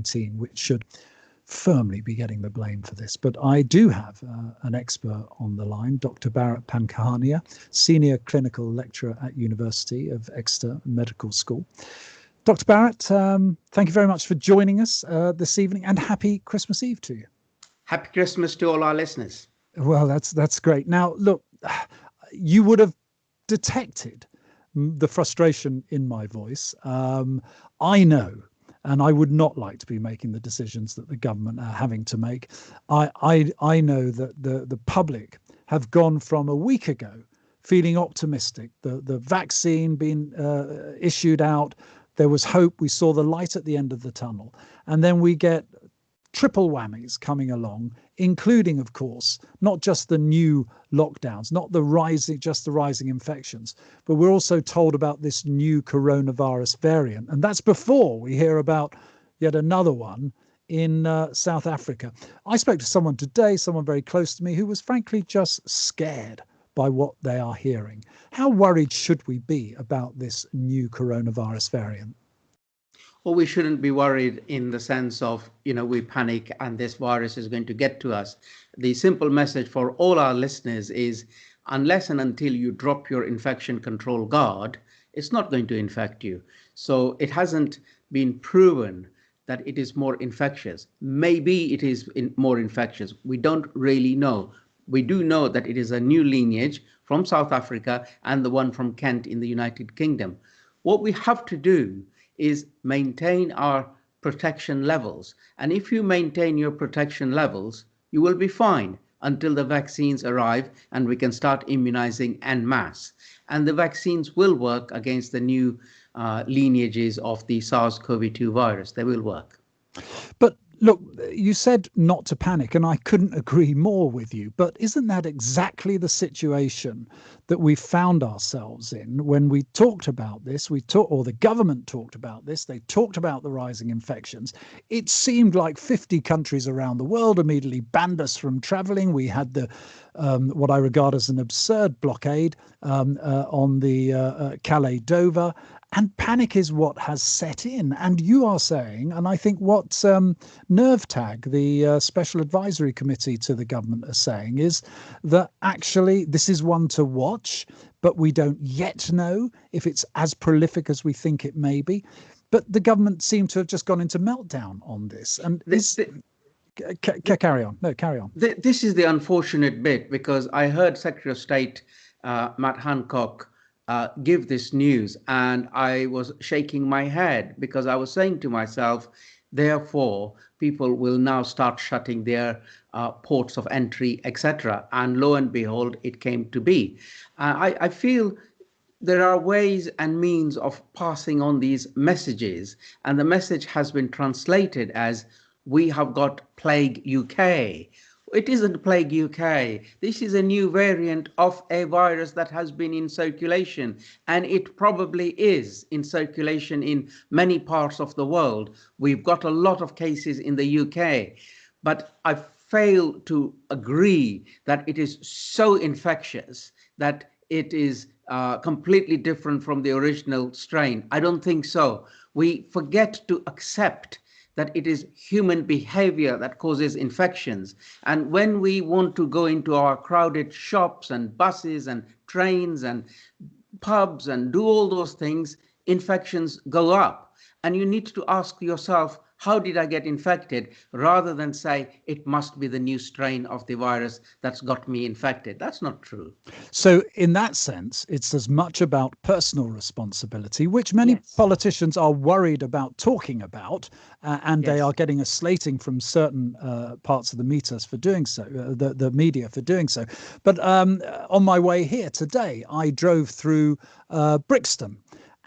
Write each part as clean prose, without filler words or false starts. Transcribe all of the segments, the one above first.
COVID-19, which should firmly be getting the blame for this. But I do have an expert on the line, Dr. Bharat Pankhania, Senior Clinical Lecturer at University of Exeter Medical School. Dr. Bharat, thank you very much for joining us this evening, and happy Christmas Eve to you. Happy Christmas to all our listeners. Well, that's great. Now, look, you would have detected the frustration in my voice. I know, and I would not like to be making the decisions that the government are having to make. I know that the public have gone from a week ago feeling optimistic, the vaccine being issued out. There was hope. We saw the light at the end of the tunnel. And then we get triple whammies coming along, including, of course, not just the new lockdowns, not the rising infections, but we're also told about this new coronavirus variant. And that's before we hear about yet another one in South Africa. I spoke to someone today, someone very close to me, who was frankly just scared by what they are hearing. How worried should we be about this new coronavirus variant? Well, we shouldn't be worried in the sense of, we panic and this virus is going to get to us. The simple message for all our listeners is, unless and until you drop your infection control guard, it's not going to infect you. So it hasn't been proven that it is more infectious. Maybe it is more infectious. We don't really know. We do know that it is a new lineage from South Africa and the one from Kent in the United Kingdom. What we have to do is maintain our protection levels. And if you maintain your protection levels, you will be fine until the vaccines arrive and we can start immunizing en masse. And the vaccines will work against the new lineages of the SARS-CoV-2 virus. They will work. But look, you said not to panic, and I couldn't agree more with you. But isn't that exactly the situation that we found ourselves in when we talked about this? Or the government talked about this. They talked about the rising infections. It seemed like 50 countries around the world immediately banned us from traveling. We had the what I regard as an absurd blockade on the Calais-Dover. And panic is what has set in. And you are saying, and I think what NERVTAG, the Special Advisory Committee to the government, are saying is that actually this is one to watch, but we don't yet know if it's as prolific as we think it may be. But the government seemed to have just gone into meltdown on this. And carry on. No, carry on. This is the unfortunate bit, because I heard Secretary of State Matt Hancock give this news, and I was shaking my head because I was saying to myself, therefore, people will now start shutting their ports of entry, etc. And lo and behold, it came to be. I feel there are ways and means of passing on these messages, and the message has been translated as, we have got plague UK. It isn't plague UK. This is a new variant of a virus that has been in circulation, and it probably is in circulation in many parts of the world. We've got a lot of cases in the UK, but I fail to agree that it is so infectious that it is completely different from the original strain. I don't think so. We forget to accept that it is human behavior that causes infections. And when we want to go into our crowded shops and buses and trains and pubs and do all those things, infections go up. And you need to ask yourself, how did I get infected? Rather than say, it must be the new strain of the virus that's got me infected. That's not true. So in that sense, it's as much about personal responsibility, which many politicians are worried about talking about, and they are getting a slating from certain parts of the media for doing so, the media for doing so. But on my way here today, I drove through Brixton,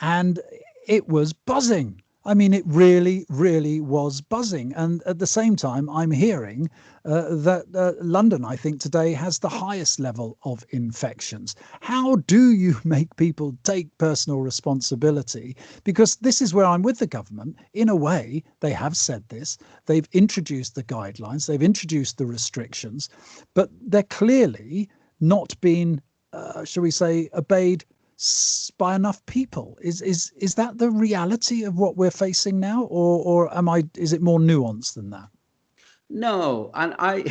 and it was buzzing. I mean, it really, really was buzzing. And at the same time, I'm hearing that London, I think, today has the highest level of infections. How do you make people take personal responsibility? Because this is where I'm with the government. In a way, they have said this. They've introduced the guidelines. They've introduced the restrictions. But they're clearly not been, shall we say, obeyed by enough people. Is that the reality of what we're facing now, or is it more nuanced than that? No, and I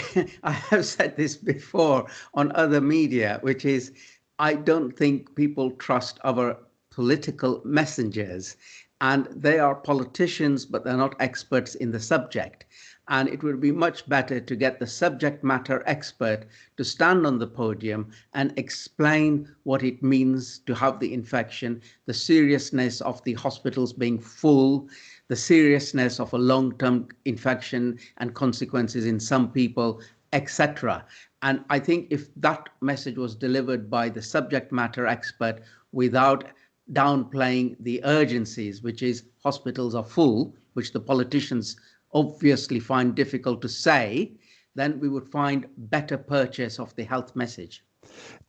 I have said this before on other media, which is I don't think people trust our political messengers, and they are politicians, but they're not experts in the subject. And it would be much better to get the subject matter expert to stand on the podium and explain what it means to have the infection, the seriousness of the hospitals being full, the seriousness of a long term infection and consequences in some people, etc. And I think if that message was delivered by the subject matter expert without downplaying the urgencies, which is hospitals are full, which the politicians obviously find difficult to say, then we would find better purchase of the health message.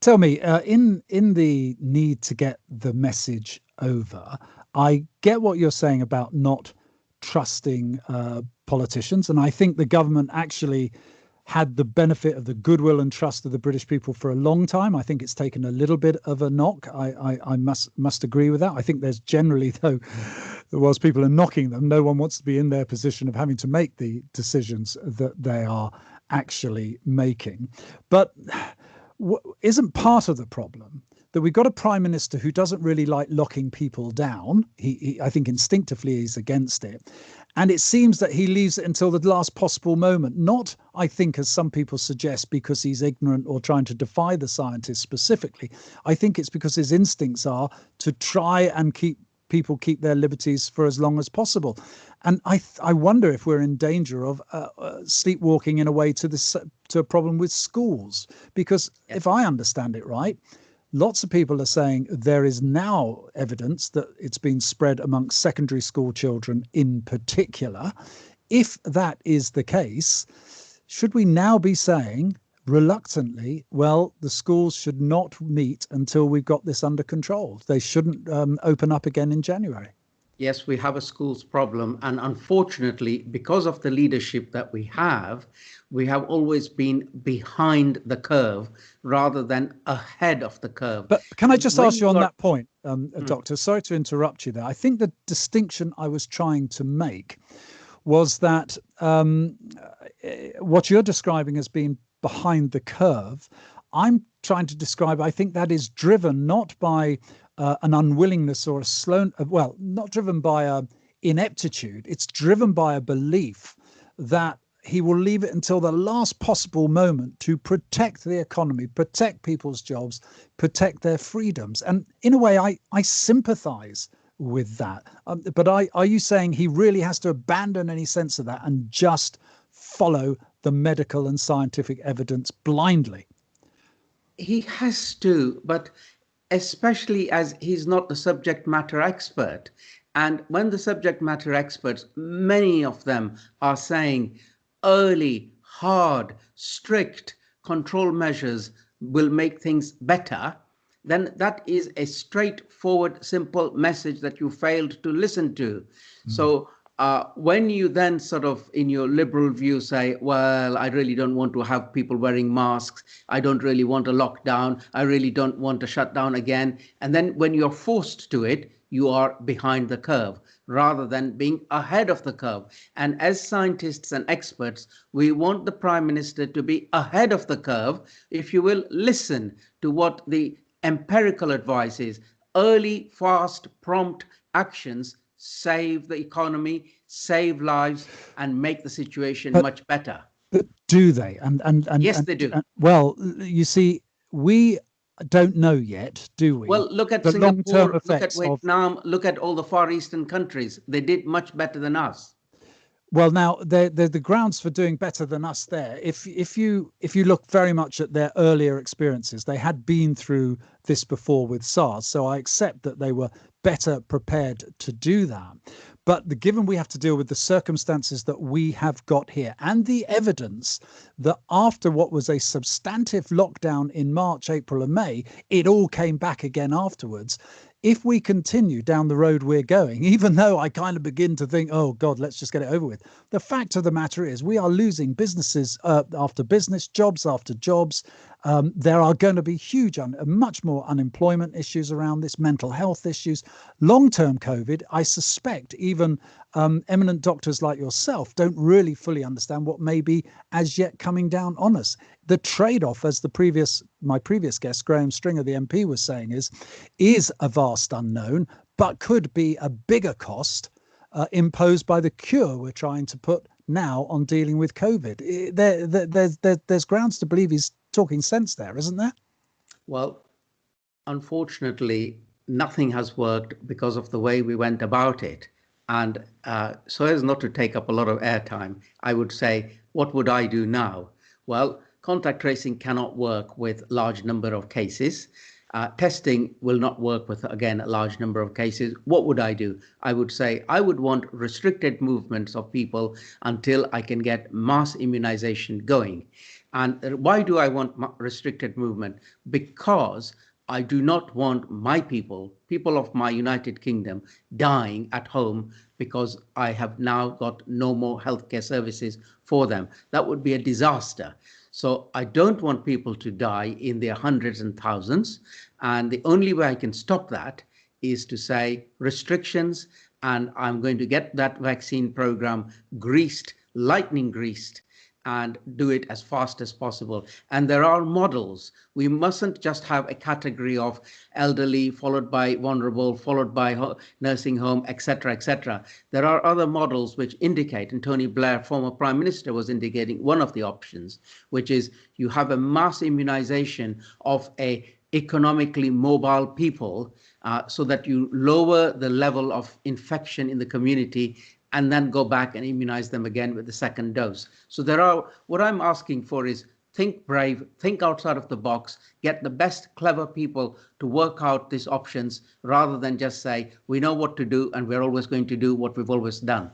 Tell me, in the need to get the message over, I get what you're saying about not trusting politicians, and I think the government actually had the benefit of the goodwill and trust of the British people for a long time. I think it's taken a little bit of a knock. I must agree with that. I think there's generally, though, whilst people are knocking them, no one wants to be in their position of having to make the decisions that they are actually making. But isn't part of the problem that we've got a prime minister who doesn't really like locking people down? I think instinctively he's against it. And it seems that he leaves it until the last possible moment, not, I think, as some people suggest, because he's ignorant or trying to defy the scientists specifically. I think it's because his instincts are to try and keep their liberties for as long as possible. And I wonder if we're in danger of sleepwalking in a way to a problem with schools, because if I understand it right, lots of people are saying there is now evidence that it's been spread amongst secondary school children in particular. If that is the case, should we now be saying reluctantly, well, the schools should not meet until we've got this under control? They shouldn't open up again in January. Yes, we have a schools problem. And unfortunately, because of the leadership that we have always been behind the curve rather than ahead of the curve. But can I just ask you on that point, Doctor? Sorry to interrupt you there. I think the distinction I was trying to make was that what you're describing as being behind the curve, I'm trying to describe, I think that is driven not by an unwillingness or a slow, well, not driven by a ineptitude. It's driven by a belief that he will leave it until the last possible moment to protect the economy, protect people's jobs, protect their freedoms. And in a way, I sympathize with that. But are you saying he really has to abandon any sense of that and just follow the medical and scientific evidence blindly? He has to, but especially as he's not the subject matter expert. And when the subject matter experts, many of them are saying early, hard, strict control measures will make things better, then that is a straightforward, simple message that you failed to listen to. So when you then sort of in your liberal view say, well, I really don't want to have people wearing masks, I don't really want a lockdown, I really don't want to shut down again, and then when you're forced to it, you are behind the curve rather than being ahead of the curve. And as scientists and experts, we want the Prime Minister to be ahead of the curve, if you will, listen to what the empirical advice is. Early, fast, prompt actions save the economy, save lives, and make the situation much better. But do they? And yes, they do. Well, you see, we don't know yet, do we? Well, look at Singapore, look at Vietnam, look at all the Far Eastern countries. They did much better than us. Well, now the grounds for doing better than us there. If you look very much at their earlier experiences, they had been through this before with SARS, so I accept that they were better prepared to do that. But given we have to deal with the circumstances that we have got here and the evidence that after what was a substantive lockdown in March, April and May, it all came back again afterwards. If we continue down the road we're going, even though I kind of begin to think, oh, God, let's just get it over with. The fact of the matter is we are losing businesses after business, jobs after jobs. There are going to be much more unemployment issues around this, mental health issues, long-term COVID. I suspect even eminent doctors like yourself don't really fully understand what may be as yet coming down on us. The trade-off, as my previous guest, Graham Stringer, the MP, was saying, is a vast unknown, but could be a bigger cost imposed by the cure we're trying to put now on dealing with COVID. There's grounds to believe he's talking sense there, isn't there? Well, unfortunately, nothing has worked because of the way we went about it. And so as not to take up a lot of airtime, I would say, what would I do now? Well, contact tracing cannot work with large number of cases. Testing will not work with, again, a large number of cases. What would I do? I would say I would want restricted movements of people until I can get mass immunization going. And why do I want restricted movement? Because I do not want my people of my United Kingdom, dying at home because I have now got no more healthcare services for them. That would be a disaster. So I don't want people to die in their hundreds and thousands. And the only way I can stop that is to say restrictions, and I'm going to get that vaccine program greased, lightning greased, and do it as fast as possible. And there are models. We mustn't just have a category of elderly, followed by vulnerable, followed by nursing home, etc., etc. There are other models which indicate, and Tony Blair, former Prime Minister, was indicating one of the options, which is you have a mass immunization of a economically mobile people so that you lower the level of infection in the community and then go back and immunize them again with the second dose. So what I'm asking for is think brave, think outside of the box, get the best clever people to work out these options rather than just say, we know what to do and we're always going to do what we've always done.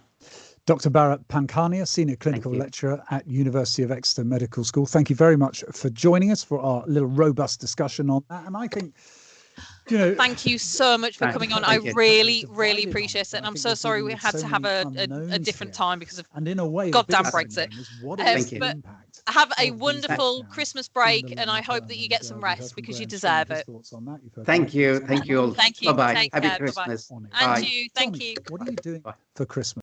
Dr. Bharat Pankhania, Senior Clinical Lecturer at University of Exeter Medical School. Thank you very much for joining us for our little robust discussion on that. And I think, thank you so much for coming on. I really appreciate it. And I'm so sorry we had to have a different time because of goddamn Brexit. But have a wonderful Christmas break, and I hope that you get some rest because you deserve it. Thank you. Thank you all. Thank you. Bye-bye. Take Happy care. Christmas. Bye-bye. And you. Thank you. What are you doing for Christmas?